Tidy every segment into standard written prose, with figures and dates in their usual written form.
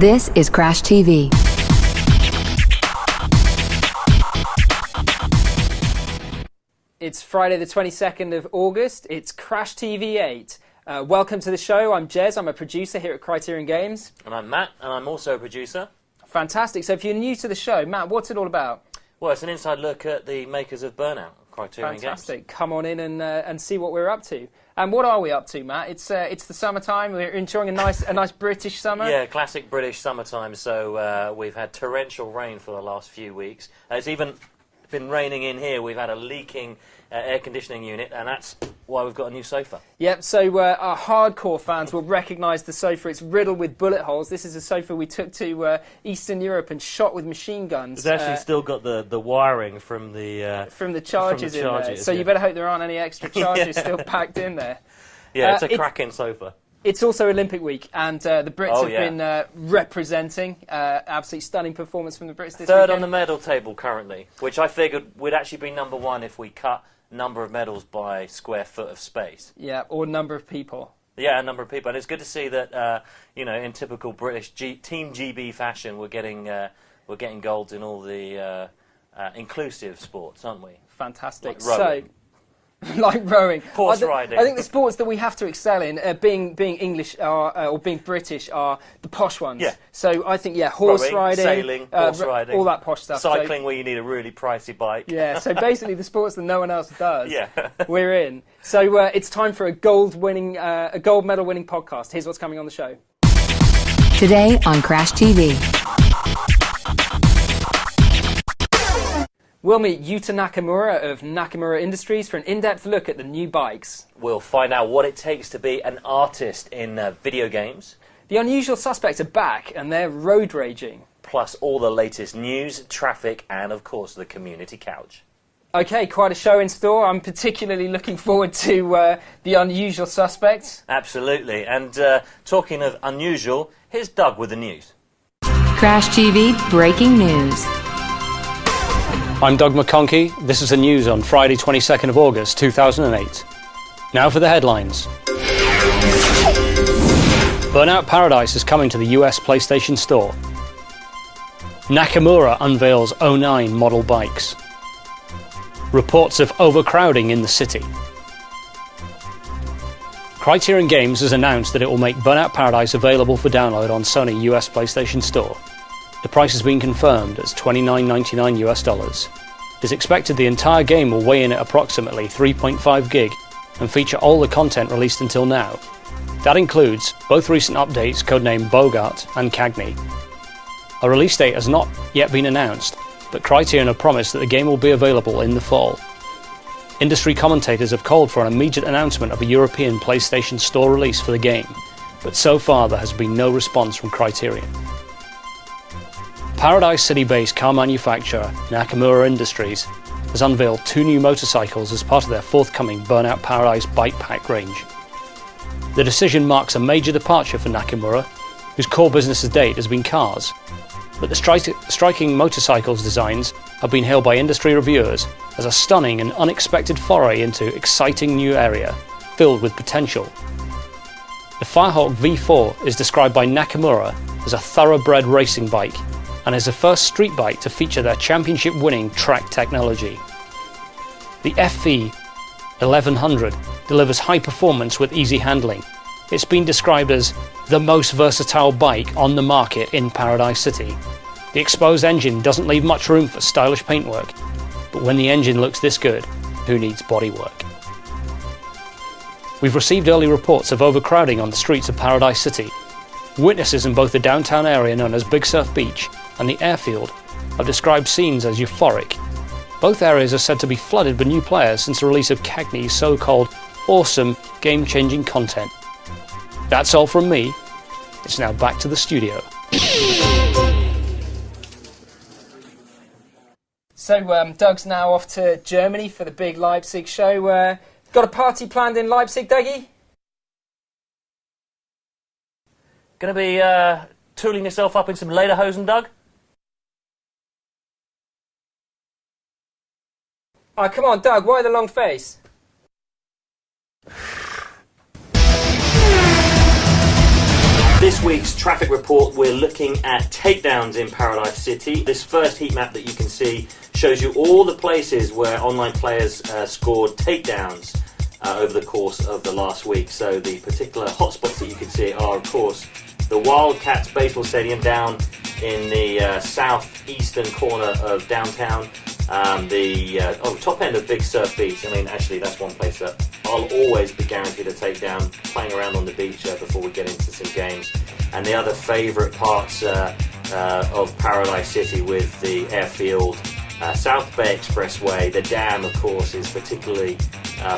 This is Crash TV. It's Friday the 22nd of August. It's Crash TV 8. Welcome to the show. I'm Jez. I'm a producer here at Criterion Games. And I'm Matt, and I'm also a producer. Fantastic. So if you're new to the show, Matt, what's it all about? Well, it's an inside look at the makers of Burnout, Criterion Fantastic. Games. Come on in and see what we're up to. And what are we up to, Matt? It's the summertime. We're enjoying a nice British summer. Yeah, classic British summertime. So we've had torrential rain for the last few weeks. It's even been raining in here. We've had a leaking air conditioning unit, and that's why we've got a new sofa. Yep, so our hardcore fans will recognise the sofa. It's riddled with bullet holes. This is a sofa we took to Eastern Europe and shot with machine guns. It's actually still got the wiring from the charges in there. So you better hope there aren't any extra charges still packed in there. Yeah, it's a cracking sofa. It's also Olympic week, and the Brits have been representing. Absolutely stunning performance from the Brits this Third weekend. on the medal table currently, which I figured would actually be number one if we cut number of medals by square foot of space. Yeah, or number of people. Yeah, a number of people, and it's good to see that in typical British Team GB fashion, we're getting golds in all the inclusive sports, aren't we? Fantastic. Like rowing. Like rowing. Horse riding. I think the sports that we have to excel in, being English or being British, are the posh ones. Yeah. So I think, horse Rowing, riding, sailing, horse riding, all that posh stuff. Cycling, where you need a really pricey bike. Yeah, so basically the sports that no one else does, Yeah. we're in. So it's time for a gold medal winning podcast. Here's what's coming on the show. Today on Crash TV. We'll meet Yuta Nakamura of Nakamura Industries for an in-depth look at the new bikes. We'll find out what it takes to be an artist in video games. The Unusual Suspects are back and they're road raging. Plus all the latest news, traffic, and of course the community couch. Okay, quite a show in store. I'm particularly looking forward to the Unusual Suspects. Absolutely. And talking of unusual, here's Doug with the news. Crash TV breaking news. I'm Doug McConkey. This is the news on Friday 22nd of August 2008. Now for the headlines. Burnout Paradise is coming to the US PlayStation Store. Nakamura unveils 09 model bikes. Reports of overcrowding in the city. Criterion Games has announced that it will make Burnout Paradise available for download on Sony US PlayStation Store. The price has been confirmed as $29.99 US. It is expected the entire game will weigh in at approximately 3.5 gig and feature all the content released until now. That includes both recent updates codenamed Bogart and Cagney. A release date has not yet been announced, but Criterion have promised that the game will be available in the fall. Industry commentators have called for an immediate announcement of a European PlayStation Store release for the game, but so far there has been no response from Criterion. Paradise City-based car manufacturer Nakamura Industries has unveiled 2 new motorcycles as part of their forthcoming Burnout Paradise bike pack range. The decision marks a major departure for Nakamura, whose core business to date has been cars, but the striking motorcycles designs have been hailed by industry reviewers as a stunning and unexpected foray into exciting new area filled with potential. The Firehawk V4 is described by Nakamura as a thoroughbred racing bike and is the first street bike to feature their championship-winning track technology. The FV 1100 delivers high performance with easy handling. It's been described as the most versatile bike on the market in Paradise City. The exposed engine doesn't leave much room for stylish paintwork, but when the engine looks this good, who needs bodywork? We've received early reports of overcrowding on the streets of Paradise City. Witnesses in both the downtown area known as Big Surf Beach and the airfield have described scenes as euphoric. Both areas are said to be flooded with new players since the release of Cagney's so-called awesome game-changing content. That's all from me. It's now back to the studio. So Doug's now off to Germany for the big Leipzig show. Got a party planned in Leipzig, Dougie? Gonna be tooling yourself up in some lederhosen, Doug? Oh, come on, Doug, why the long face? this week's traffic report, we're looking at takedowns in Paradise City. This first heat map that you can see shows you all the places where online players scored takedowns over the course of the last week. So the particular hotspots that you can see are, of course, the Wildcats Baseball Stadium down in the southeastern corner of downtown. The top end of Big Surf Beach. I mean, actually, that's one place that I'll always be guaranteed a takedown, playing around on the beach before we get into some games. And the other favourite parts of Paradise City with the airfield, South Bay Expressway, the dam, of course, is particularly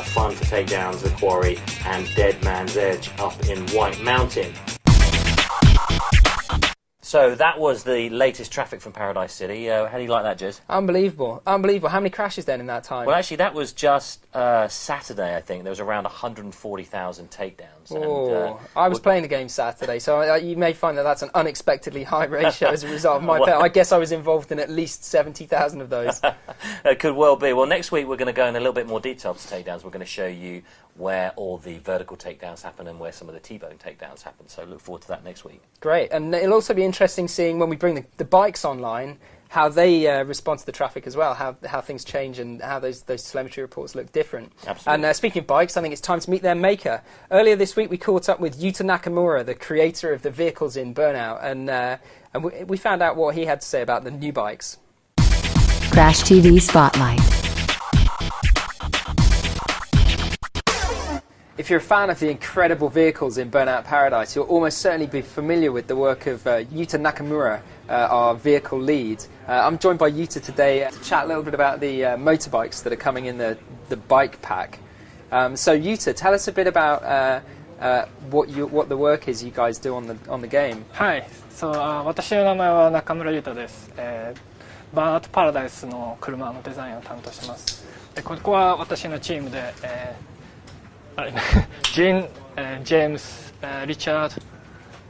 fun for takedowns, the quarry, and Dead Man's Edge up in White Mountain. So that was the latest traffic from Paradise City. How do you like that, Jez? Unbelievable. Unbelievable. How many crashes then in that time? Well, actually, that was just Saturday, I think. There was around 140,000 takedowns. And, I was playing the game Saturday, so you may find that that's an unexpectedly high ratio as a result of my bet. I guess I was involved in at least 70,000 of those. It could well be. Well, next week we're going to go in a little bit more detail to takedowns. We're going to show you where all the vertical takedowns happen and where some of the T-bone takedowns happen. So look forward to that next week. Great. And it'll also be interesting seeing when we bring the bikes online, how they respond to the traffic as well, how things change and how those telemetry reports look different. Absolutely. And speaking of bikes, I think it's time to meet their maker. Earlier this week we caught up with Yuta Nakamura, the creator of the vehicles in Burnout, and we found out what he had to say about the new bikes. Crash TV Spotlight. If you're a fan of the incredible vehicles in Burnout Paradise, you'll almost certainly be familiar with the work of Yuta Nakamura, our vehicle lead. I'm joined by Yuta today to chat a little bit about the motorbikes that are coming in the bike pack. So Yuta, tell us a bit about what the work is you guys do on the game. Hi, so 私の名前は中村優太です。バーンアウトパラダイスの車のデザインを担当します。ここは私のチームで、ジン、ジェームス、リチャード、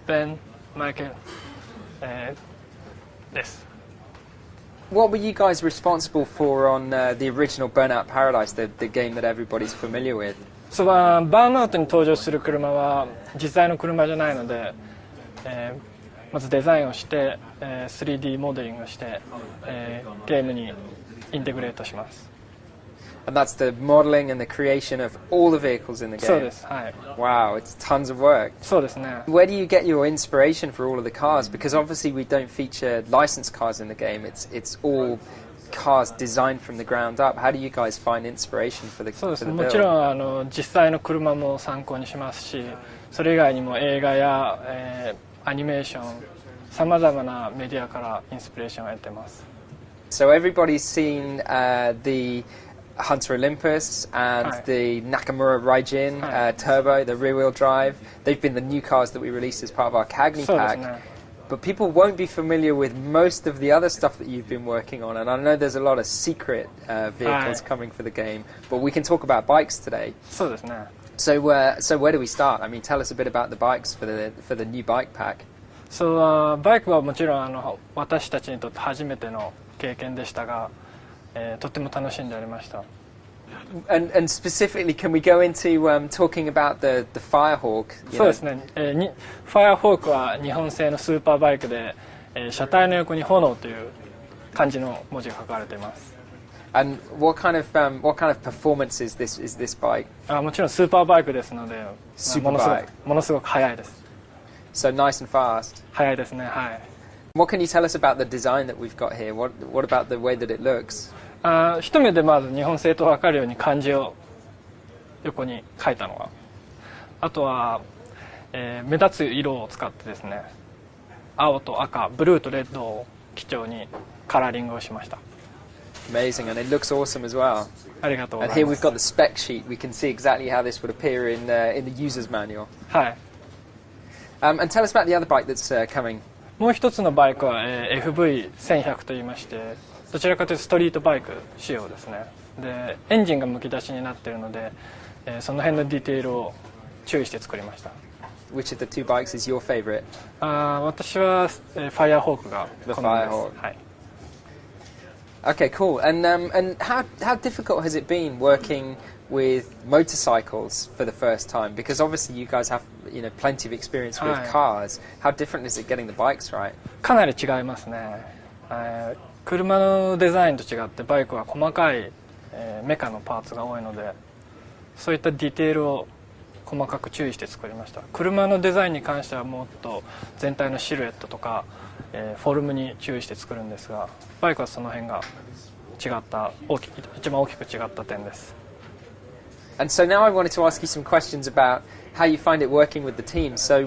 ベン、マイケル、です。What were you guys responsible for on the original Burnout Paradise, the game that everybody's familiar with? バーンアウトに登場する車は実際の車じゃないので、まずデザインをして、3D モデリングをして、ゲームにインテグレートします。And that's the modelling and the creation of all the vehicles in the game. そうです。はい。Wow, it's tons of work. そうですね。Where do you get your inspiration for all of the cars? Because obviously we don't feature licensed cars in the game. It's all cars designed from the ground up. How do you guys find inspiration for the そうですね。 build? もちろん実際の車も参考にしますし、それ以外にも映画や、アニメーション、さまざまなメディアからインスピレーションを得てます。So everybody's seen the Hunter Olympus and the Nakamura Raijin Turbo, the rear-wheel drive. They've been the new cars that we released as part of our Kagni pack. But people won't be familiar with most of the other stuff that you've been working on. And I know there's a lot of secret vehicles coming for the game. But we can talk about bikes today. そうですね。So where do we start? I mean, tell us a bit about the bikes for the new bike pack. バイクはもちろん私たちにとって初めての経験でしたが、とても楽しんでおりました。And specifically, can we go into talking about the Firehawk? そうですね。ファイアホークは日本製のスーパーバイクで、車体の横に炎という漢字の文字が書かれています。And what kind of performance is this bike? もちろんスーパーバイクですので、ものすごく速いです。So nice and fast. 速いですね。はい。What can you tell us about the design that we've got here? What about the way that it looks? 一目でまず日本製と分かるように漢字を横に書いたのが、あとは、目立つ色を使ってですね、青と赤、ブルーとレッドを基調にカラーリングをしました。Amazing, and it looks awesome as well. ありがとうご And ざい here ま we've す。 got the spec sheet. We can see exactly how this would appear in the user's manual. はい。And tell us about the other bike that's coming. もう一つのバイクは、FV1100 といいまして、どちらかというとストリートバイク仕様ですね。で、エンジンがむき出しになっているので、その辺のディテールを注意して作りました。Which of the two bikes is your favorite? 私は、ファイアホークが好みです。 The Firehawk. はい。Okay, cool. And how difficult has it been working with motorcycles for the first time? Because obviously you guys have plenty of experience with cars. How different is it getting the bikes right? かなり違いますね。車のデザインと違ってバイクは細かい、メカのパーツが多いので、そういったディテールを細かく注意して作りました。車のデザインに関してはもっと全体のシルエットとか、フォルムに注意して作るんですが、バイクはその辺が違った一番大きく違った点です。And so now I wanted to ask you some questions about how you find it working with the team. So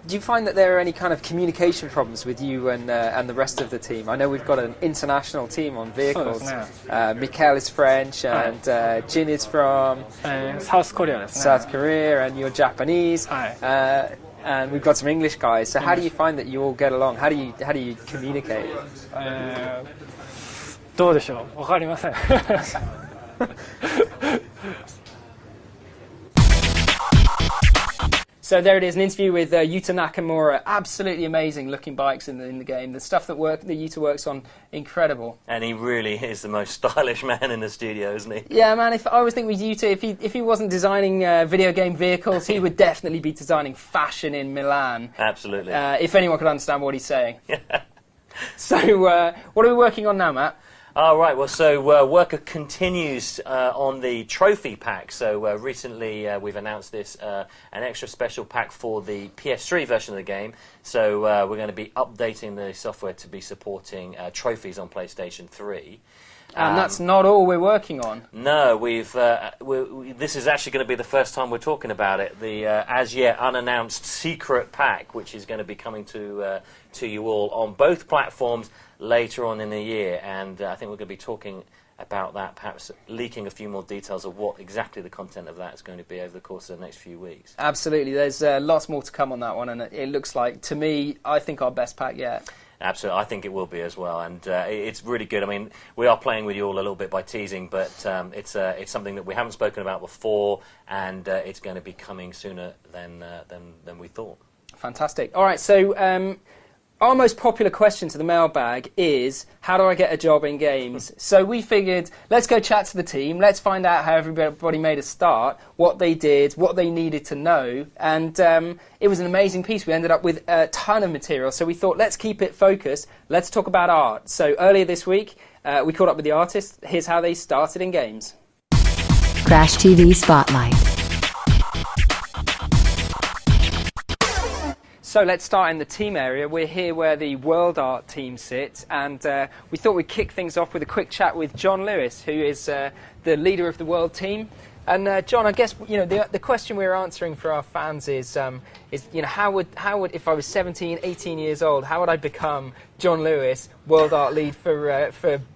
do you find that there are any kind of communication problems with you and the rest of the team? I know we've got an international team on vehicles. Mikael is French and Jin is from South Korea ですね。South Korea and you're Japanese. And we've got some English guys. So how do you find that you all get along? How do you communicate? どうでしょう。わかりません。So there it is, an interview with Yuta Nakamura. Absolutely amazing looking bikes in the game. The stuff that Yuta works on, incredible. And he really is the most stylish man in the studio, isn't he? Yeah, man. I always think with Yuta, if he wasn't designing video game vehicles, he would definitely be designing fashion in Milan. Absolutely. If anyone could understand what he's saying. So what are we working on now, Matt? Right, well, so work continues on the trophy pack. So recently we've announced this, an extra special pack for the PS3 version of the game. So we're going to be updating the software to be supporting trophies on PlayStation 3. And that's not all we're working on. No, this is actually going to be the first time we're talking about it. The as yet unannounced secret pack, which is going to be coming to you all on both platforms later on in the year. And I think we're going to be talking about that, perhaps leaking a few more details of what exactly the content of that is going to be over the course of the next few weeks. Absolutely. There's lots more to come on that one, and it looks like, to me, I think our best pack yet. Absolutely, I think it will be as well, and it's really good. I mean, we are playing with you all a little bit by teasing, but it's something that we haven't spoken about before, and it's going to be coming sooner than we thought. Fantastic. All right, so our most popular question to the mailbag is, how do I get a job in games? So we figured, let's go chat to the team, let's find out how everybody made a start, what they did, what they needed to know, and it was an amazing piece. We ended up with a ton of material, so we thought, let's keep it focused, let's talk about art. So earlier this week, we caught up with the artists. Here's how they started in games. Crash TV Spotlight. So let's start in the team area. We're here where the World Art team sits, and we thought we'd kick things off with a quick chat with John Lewis, who is the leader of the World team. And John, I guess the question we're answering for our fans is how would if I was 17, 18 years old, how would I become John Lewis, World Art lead for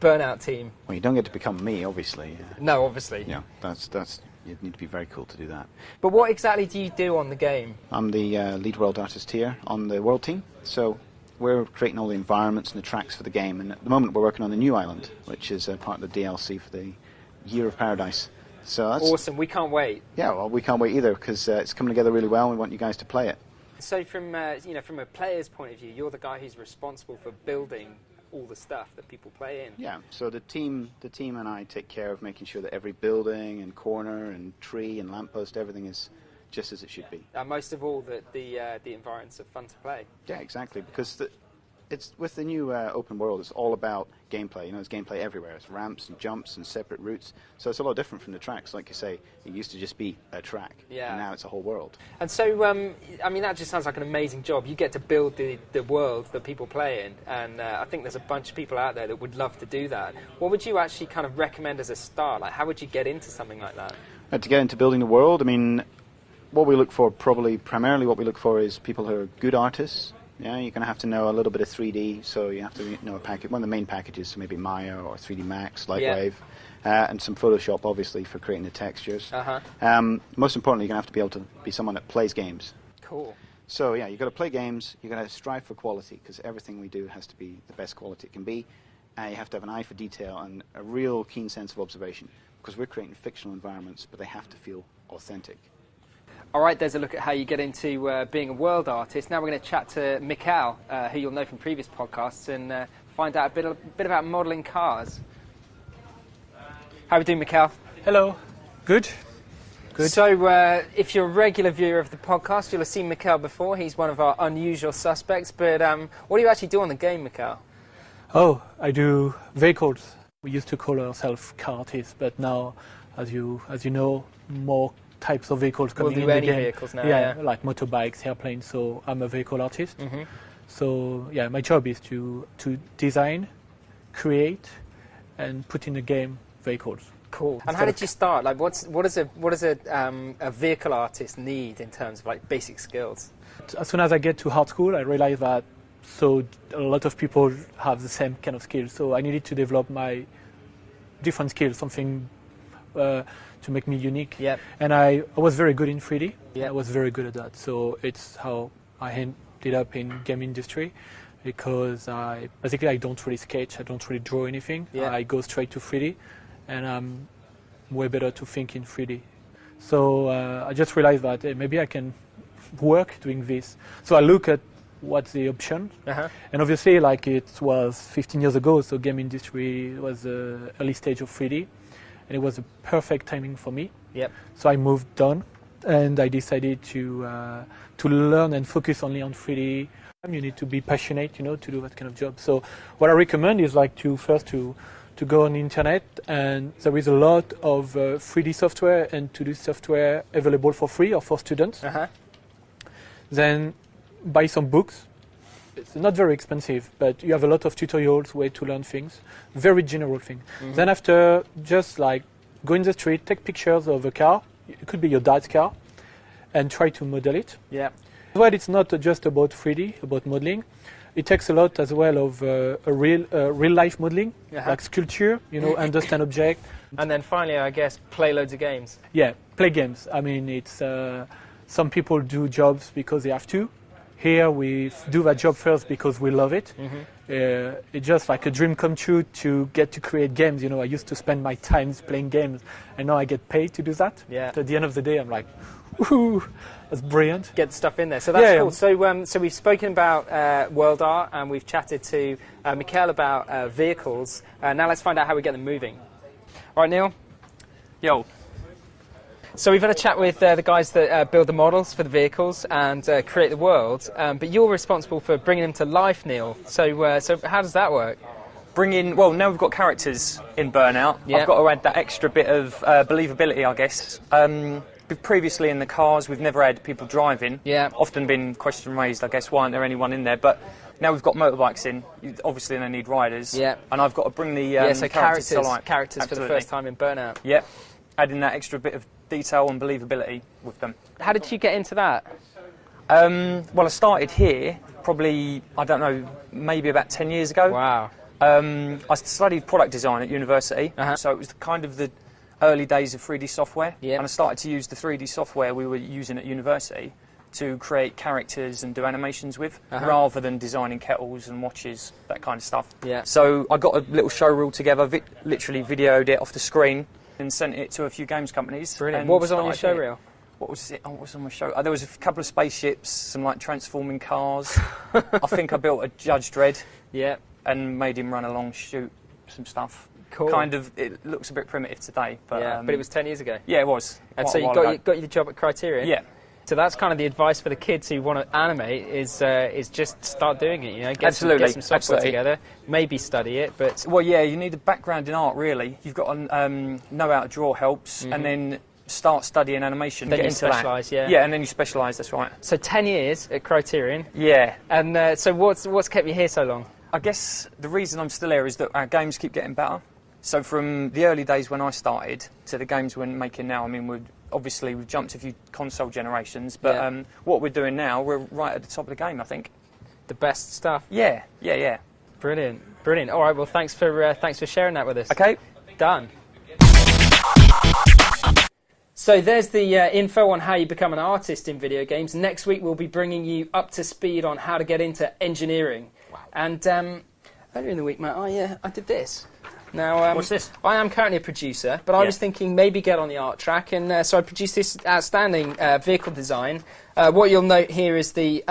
Burnout team? Well, you don't get to become me, obviously. No, obviously. Yeah, that's. You'd need to be very cool to do that. But what exactly do you do on the game? I'm the lead world artist here on the world team. So we're creating all the environments and the tracks for the game. And at the moment we're working on the new island, which is part of the DLC for the Year of Paradise. So that's awesome. We can't wait. Yeah, well, we can't wait either because it's coming together really well and we want you guys to play it. So from from a player's point of view, you're the guy who's responsible for building all the stuff that people play in. Yeah, so the team and I take care of making sure that every building and corner and tree and lamppost, everything is just as it should be. And most of all, that the environments are fun to play. Yeah, exactly, because it's with the new open world, it's all about gameplay. There's gameplay everywhere. It's ramps and jumps and separate routes. So it's a lot different from the tracks. Like you say, it used to just be a track. Yeah. And now it's a whole world. And so, that just sounds like an amazing job. You get to build the world that people play in. And I think there's a bunch of people out there that would love to do that. What would you actually kind of recommend as a start? Like, how would you get into something like that? To get into building the world, what we look for, primarily what we look for is people who are good artists. Yeah, you're going to have to know a little bit of 3D, so you have to know one of the main packages, so maybe Maya or 3D Max, Lightwave, and some Photoshop, obviously, for creating the textures. Most importantly, you're going to have to be able to be someone that plays games. Cool. So, yeah, you've got to play games, you've got to strive for quality, because everything we do has to be the best quality it can be. You have to have an eye for detail and a real keen sense of observation, because we're creating fictional environments, but they have to feel authentic. All right, there's a look at how you get into being a world artist. Now we're going to chat to Mikael, who you'll know from previous podcasts, and find out a bit about modelling cars. How are we doing, Mikael? Hello. Good. Good. So, if you're a regular viewer of the podcast, you'll have seen Mikhail before. He's one of our unusual suspects. But what do you actually do on the game, Mikhail? Oh, I do vehicles. We used to call ourselves car artists, but now, as you know, more types of vehicles coming in the game. Vehicles now, yeah, like motorbikes, airplanes. So I'm a vehicle artist. Mm-hmm. So yeah, my job is to design, create, and put in the game vehicles. Cool. And how did you start? Like, what does a vehicle artist need in terms of like basic skills? As soon as I get to art school, I realized that a lot of people have the same kind of skills. So I needed to develop my different skills, something to make me unique. Yep. And I was very good in 3D. Yep. I was very good at that. So it's how I ended up in game industry, because I don't really sketch, I don't really draw anything. Yep. I go straight to 3D, and I'm way better to think in 3D. So I just realized that maybe I can work doing this. So I look at what's the option, and obviously, like, it was 15 years ago, so game industry was the early stage of 3D, and it was a perfect timing for me. Yep. So I moved on, and I decided to learn and focus only on 3D. You need to be passionate, to do that kind of job. So what I recommend is like to go on the internet, and there is a lot of 3D software and 2D software available for free or for students. Then buy some books. It's not very expensive, but you have a lot of tutorials, way to learn things, very general thing. Then after, just like go in the street, take pictures of a car, it could be your dad's car, and try to model it. Yeah. Well, it's not just about 3D, about modeling. It takes a lot as well of real life modeling, like sculpture, understand object. And then finally, I guess, play loads of games. Yeah, play games. I mean, it's some people do jobs because they have to. Here we do that job first because we love it. It's just like a dream come true to get to create games. I used to spend my time playing games, and now I get paid to do that. Yeah. So at the end of the day, I'm like, woohoo, that's brilliant. Get stuff in there. So that's cool. Yeah. So we've spoken about world art, and we've chatted to Mikhail about vehicles. Now let's find out how we get them moving. All right, Neil? Yo. So we've had a chat with the guys that build the models for the vehicles and create the world, but you're responsible for bringing them to life, Neil. So how does that work? Now we've got characters in Burnout. Yeah. I've got to add that extra bit of believability, I guess. Previously in the cars, we've never had people driving. Yeah. Often been question raised, I guess, why aren't there anyone in there? But now we've got motorbikes in. Obviously, they need riders. Yeah. And I've got to bring the so characters to life. Characters for the Absolutely. first time in Burnout. Yeah. Adding that extra bit of detail and believability with them. How did you get into that? I started here probably, I don't know, maybe about 10 years ago. Wow. I studied product design at university, so it was kind of the early days of 3D software. Yep. And I started to use the 3D software we were using at university to create characters and do animations with, rather than designing kettles and watches, that kind of stuff. Yeah. So I got a little show reel together, literally videoed it off the screen, and sent it to a few games companies. Brilliant. And What was on your started show it. reel? What was it? Oh, what was on my show? There was a couple of spaceships, some like transforming cars. I think I built a Judge Dredd. Yeah. And made him run along, shoot some stuff. Cool. Kind of, it looks a bit primitive today, but But it was 10 years ago. Yeah, it was. And Quite so a you while got ago. your job at Criterion. Yeah. So that's kind of the advice for the kids who want to animate is just start doing it. Get Absolutely. some software Absolutely. together. Maybe study it, but Well, yeah, you need a background in art, really. You've got to know how to draw helps, and then start studying animation. Then get you into that. specialise, yeah. Yeah, and then you specialise. That's right. so 10 years at Criterion. Yeah. And so what's kept you here so long? I guess the reason I'm still here is that our games keep getting better. So from the early days when I started to the games we're making now, I mean, we've jumped a few console generations, but Yeah. what we're doing now, we're right at the top of the game, I think. The best stuff. Yeah. Brilliant. All right. Well, thanks for sharing that with us. Okay. Done. So there's the info on how you become an artist in video games. Next week we'll be bringing you up to speed on how to get into engineering. Wow. And earlier in the week, Matt, I did this. Now, What's this? I am currently a producer, but I was thinking maybe get on the art track, and so I produced this outstanding vehicle design What you'll note here is the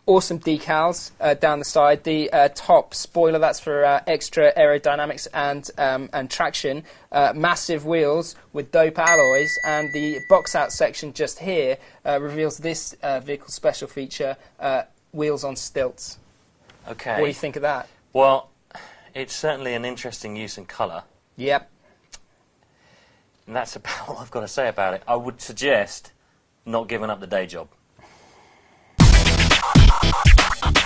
awesome decals down the side. The top spoiler, that's for extra aerodynamics and traction. Massive wheels with dope alloys, and the box out section just here reveals this vehicle's special feature, wheels on stilts. Okay. What do you think of that? Well, it's certainly an interesting use in colour. Yep. And that's about all I've got to say about it. I would suggest not giving up the day job.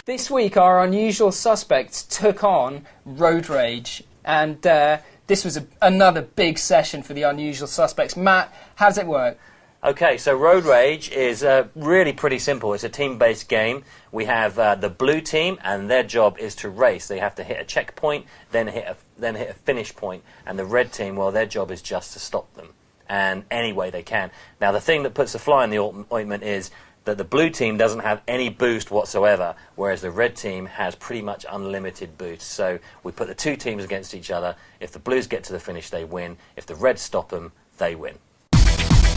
This week, our unusual suspects took on Road Rage, and this was another big session for the unusual suspects. Matt, how does it work? Okay, so Road Rage is really pretty simple. It's a team-based game. We have the blue team, and their job is to race. They have to hit a checkpoint, then hit a finish point. And the red team, well, their job is just to stop them, and any way they can. Now, the thing that puts the fly in the ointment is that the blue team doesn't have any boost whatsoever, whereas the red team has pretty much unlimited boost. So we put the two teams against each other. If the blues get to the finish, they win. If the reds stop them, they win.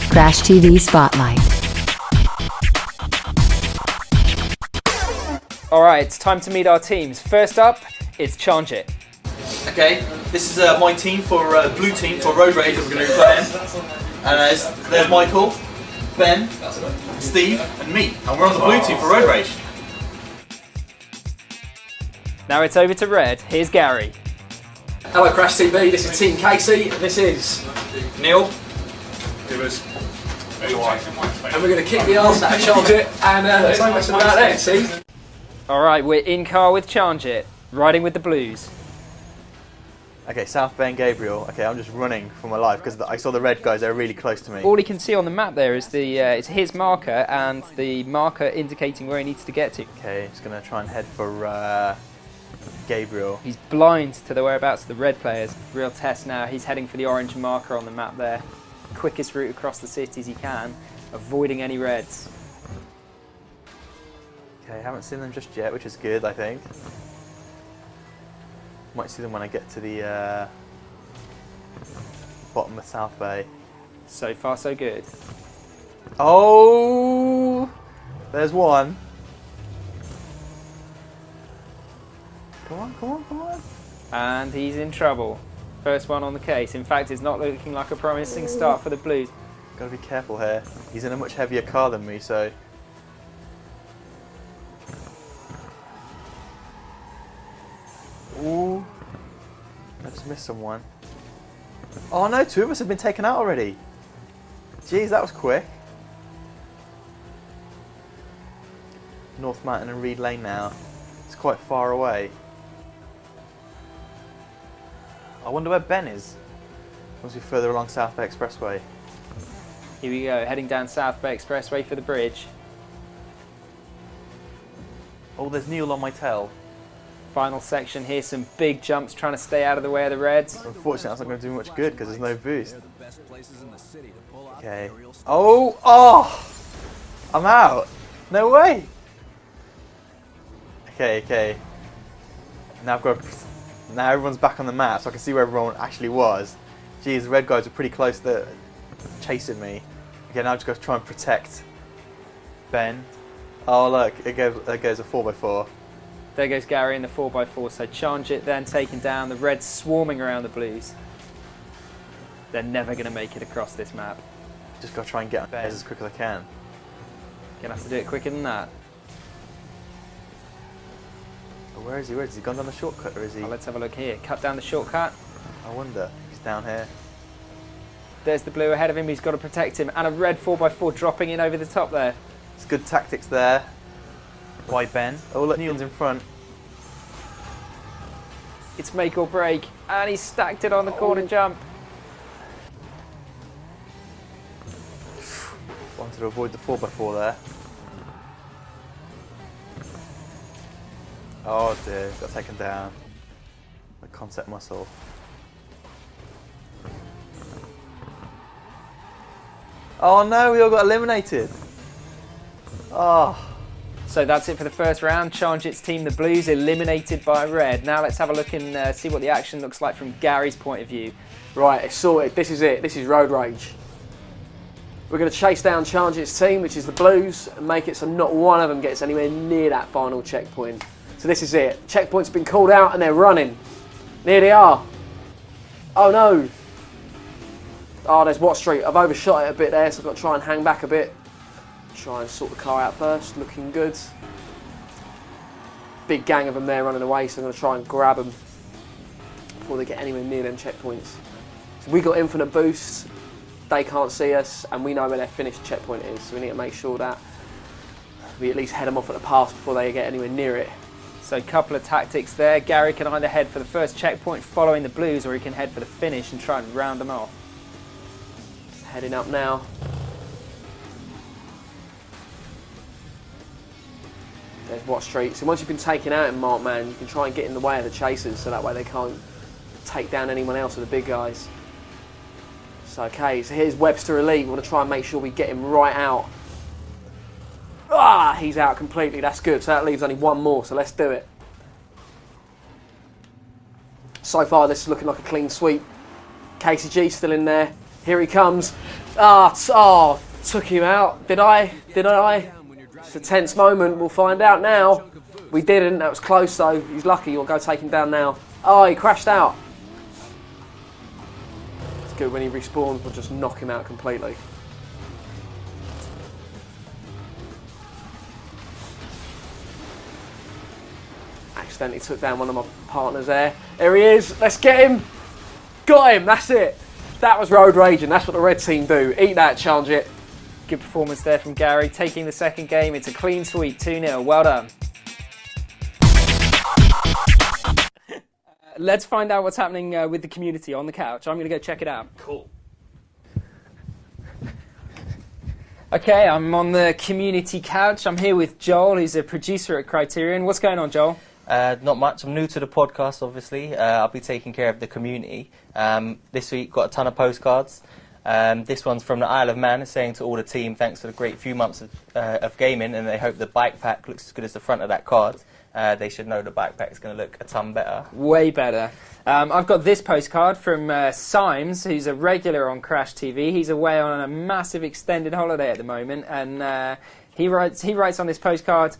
Crash TV Spotlight. Alright, it's time to meet our teams. First up, it's Chanjit. Okay, this is my team for blue team for Road Rage that we're going to be playing. And there's Michael, Ben, Steve, and me. And we're on the blue team for Road Rage. Now it's over to red. Here's Gary. Hello Crash TV, this is Team Casey, this is Neil. And we're going to kick the arse out of Chanjit, and there's no messing about that, see? Alright, we're in car with Chanjit, riding with the blues. Okay, South Bay and Gabriel. Okay, I'm just running for my life because I saw the red guys, they're really close to me. All he can see on the map there is it's his marker, and the marker indicating where he needs to get to. Okay, just going to try and head for Gabriel. He's blind to the whereabouts of the red players. Real test now. He's heading for the orange marker on the map there. Quickest route across the cities he can, avoiding any reds. Okay, haven't seen them just yet, which is good, I think. Might see them when I get to the bottom of South Bay. So far, so good. Oh! There's one. Come on, come on, come on. And he's in trouble. First one on the case. In fact, it's not looking like a promising start for the Blues. Gotta be careful here. He's in a much heavier car than me, so... Ooh. I just missed someone. Oh no, two of us have been taken out already. Jeez, that was quick. North Mountain and Reed Lane now. It's quite far away. I wonder where Ben is. Must be further along South Bay Expressway. Here we go, heading down South Bay Expressway for the bridge. Oh, there's Neil on my tail. Final section here, some big jumps trying to stay out of the way of the reds. Unfortunately, that's not going to do much good because there's no boost. Okay. Oh! Oh! I'm out! No way! Okay, okay. Now I've got... Now everyone's back on the map, so I can see where everyone actually was. Geez, the red guys were pretty close to chasing me. Okay, now I've just got to try and protect Ben. Oh look, there goes a 4x4. There goes Gary in the 4x4, so Chanjit then taken down, the reds swarming around the blues. They're never going to make it across this map. Just got to try and get on Ben as quick as I can. Gonna have to do it quicker than that. Oh, where is he? Where is he? Gone down the shortcut, or is he? Oh, let's have a look here. Cut down the shortcut. I wonder. He's down here. There's the blue ahead of him. He's got to protect him. And a red 4x4 dropping in over the top there. It's good tactics there. Why Ben? Oh look, Neil's in front. It's make or break. And he's stacked it on the corner jump. Wanted to avoid the 4x4 there. Oh dear, got taken down. The concept muscle. Oh no, we all got eliminated. Oh. So that's it for the first round. Chanjit's team, the Blues, eliminated by red. Now let's have a look and see what the action looks like from Gary's point of view. Right, it's sorted. This is it. This is Road Rage. We're going to chase down Challenge's team, which is the Blues, and make it so not one of them gets anywhere near that final checkpoint. So this is it. Checkpoint's been called out and they're running. Near they are. Oh no. Oh, there's Watt Street. I've overshot it a bit there, so I've got to try and hang back a bit. Try and sort the car out first. Looking good. Big gang of them there running away, so I'm going to try and grab them before they get anywhere near them checkpoints. So we got infinite boosts. They can't see us, and we know where their finished checkpoint is, so we need to make sure that we at least head them off at the pass before they get anywhere near it. So a couple of tactics there. Gary can either head for the first checkpoint following the Blues, or he can head for the finish and try and round them off. Heading up now. There's Watt Street. So once you've been taken out in Markman, you can try and get in the way of the chasers, so that way they can't take down anyone else of the big guys. So okay, so here's Webster Elite. We want to try and make sure we get him right out. Ah, he's out completely. That's good. So that leaves only one more. So let's do it. So far, this is looking like a clean sweep. KCG still in there. Here he comes. Took him out. Did I? It's a tense moment. We'll find out now. We didn't. That was close though. He's lucky. You'll go take him down now. Oh, he crashed out. It's good when he respawns. We'll just knock him out completely. Accidentally took down one of my partners there. There he is. Let's get him. Got him. That's it. That was road raging. That's what the red team do. Eat that, challenge it. Good performance there from Gary, taking the second game. It's a clean sweep, 2-0. Well done. Let's find out what's happening with the community on the couch. I'm going to go check it out. Cool. Okay, I'm on the community couch. I'm here with Joel, who's a producer at Criterion. What's going on, Joel? Not much. I'm new to the podcast, obviously. I'll be taking care of the community. This week, got a ton of postcards. This one's from the Isle of Man, saying to all the team, thanks for the great few months of gaming, and they hope the bike pack looks as good as the front of that card. They should know the bike pack's going to look a ton better. Way better. I've got this postcard from Symes, who's a regular on Crash TV. He's away on a massive extended holiday at the moment, and he writes on this postcard,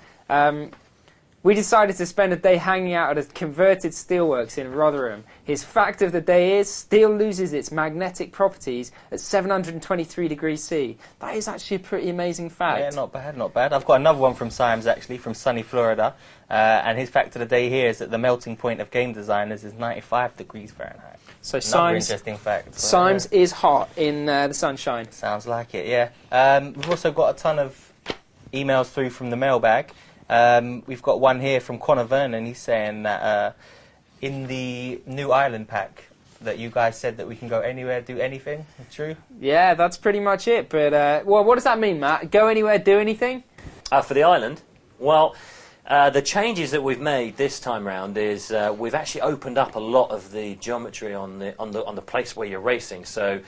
we decided to spend a day hanging out at a converted steelworks in Rotherham. His fact of the day is, steel loses its magnetic properties at 723 degrees C. That is actually a pretty amazing fact. Yeah, not bad, not bad. I've got another one from Symes, actually, from sunny Florida. And his fact of the day here is that the melting point of game designers is 95 degrees Fahrenheit. So another interesting fact. Symes is hot in the sunshine. Sounds like it, yeah. We've also got a ton of emails through from the mailbag. We've got one here from Connor Vernon. He's saying that in the new island pack that you guys said that we can go anywhere, do anything. True? Yeah, that's pretty much it. But well, what does that mean, Matt? Go anywhere, do anything? For the island? Well, the changes that we've made this time round is we've actually opened up a lot of the geometry on the place where you're racing. So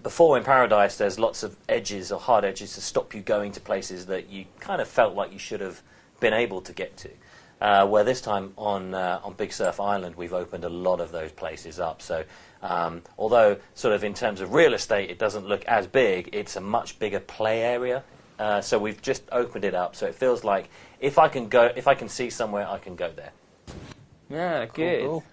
before in Paradise, there's lots of edges or hard edges to stop you going to places that you kind of felt like you should have been able to get to. Where this time on Big Surf Island, we've opened a lot of those places up. So although sort of in terms of real estate it doesn't look as big, it's a much bigger play area. So we've just opened it up, so it feels like if I can see somewhere, I can go there. Yeah, good. Cool.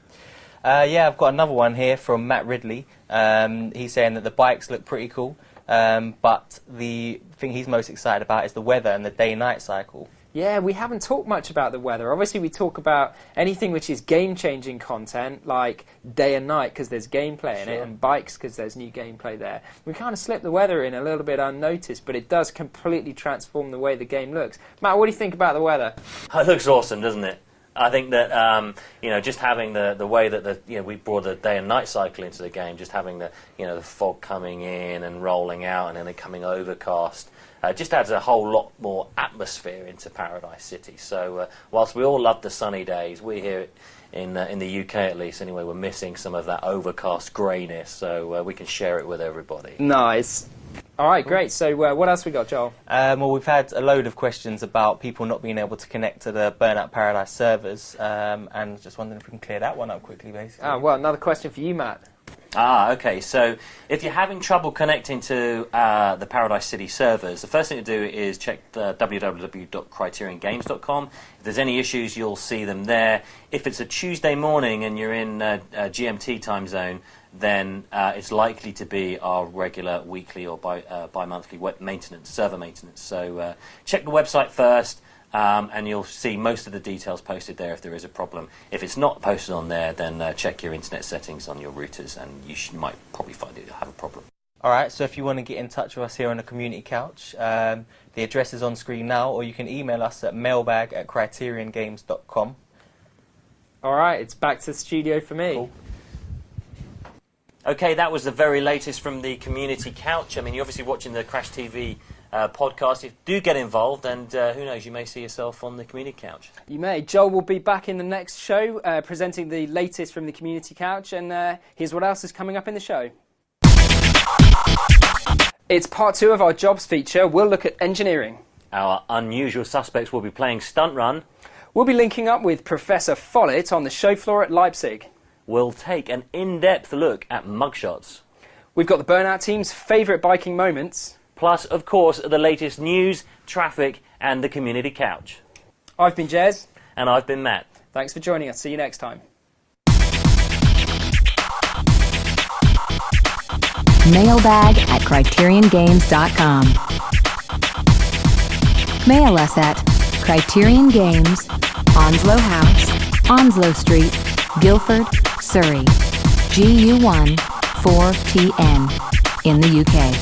Yeah, I've got another one here from Matt Ridley. He's saying that the bikes look pretty cool, but the thing he's most excited about is the weather and the day-night cycle. Yeah, we haven't talked much about the weather. Obviously, we talk about anything which is game-changing content, like day and night, because there's gameplay in it, and bikes, because there's new gameplay there. We kind of slip the weather in a little bit unnoticed, but it does completely transform the way the game looks. Matt, what do you think about the weather? It looks awesome, doesn't it? I think that just having the way that we brought the day and night cycle into the game, just having the the fog coming in and rolling out and then it coming overcast, just adds a whole lot more atmosphere into Paradise City. So whilst we all love the sunny days, we here in the UK at least anyway, we're missing some of that overcast greyness, so we can share it with everybody. Nice. All right, great. So what else we got, Joel? Well, we've had a load of questions about people not being able to connect to the Burnout Paradise servers, and just wondering if we can clear that one up quickly, basically. Well, another question for you, Matt. Okay. So if you're having trouble connecting to the Paradise City servers, the first thing to do is check www.criteriongames.com. If there's any issues, you'll see them there. If it's a Tuesday morning and you're in GMT time zone, then it's likely to be our regular weekly or bi-monthly maintenance, server maintenance. So check the website first. And you'll see most of the details posted there if there is a problem. If it's not posted on there, then check your internet settings on your routers, and you might probably find that you'll have a problem. Alright, so if you want to get in touch with us here on the Community Couch, the address is on screen now, or you can email us at mailbag@criteriongames.com. Alright, it's back to the studio for me. Cool. Okay, that was the very latest from the Community Couch. I mean, you're obviously watching the Crash TV podcast. If do get involved, and who knows, you may see yourself on the Community Couch. You may. Joel will be back in the next show presenting the latest from the Community Couch, and here's what else is coming up in the show. It's part 2 of our jobs feature. We'll look at engineering. Our unusual suspects will be playing Stunt Run. We'll be linking up with Professor Follett on the show floor at Leipzig. We'll take an in-depth look at mugshots. We've got the Burnout team's favourite biking moments. Plus, of course, the latest news, traffic, and the Community Couch. I've been Jez. And I've been Matt. Thanks for joining us. See you next time. Mailbag@CriterionGames.com. Mail us at Criterion Games, Onslow House, Onslow Street, Guildford, Surrey, GU1 4TN in the UK.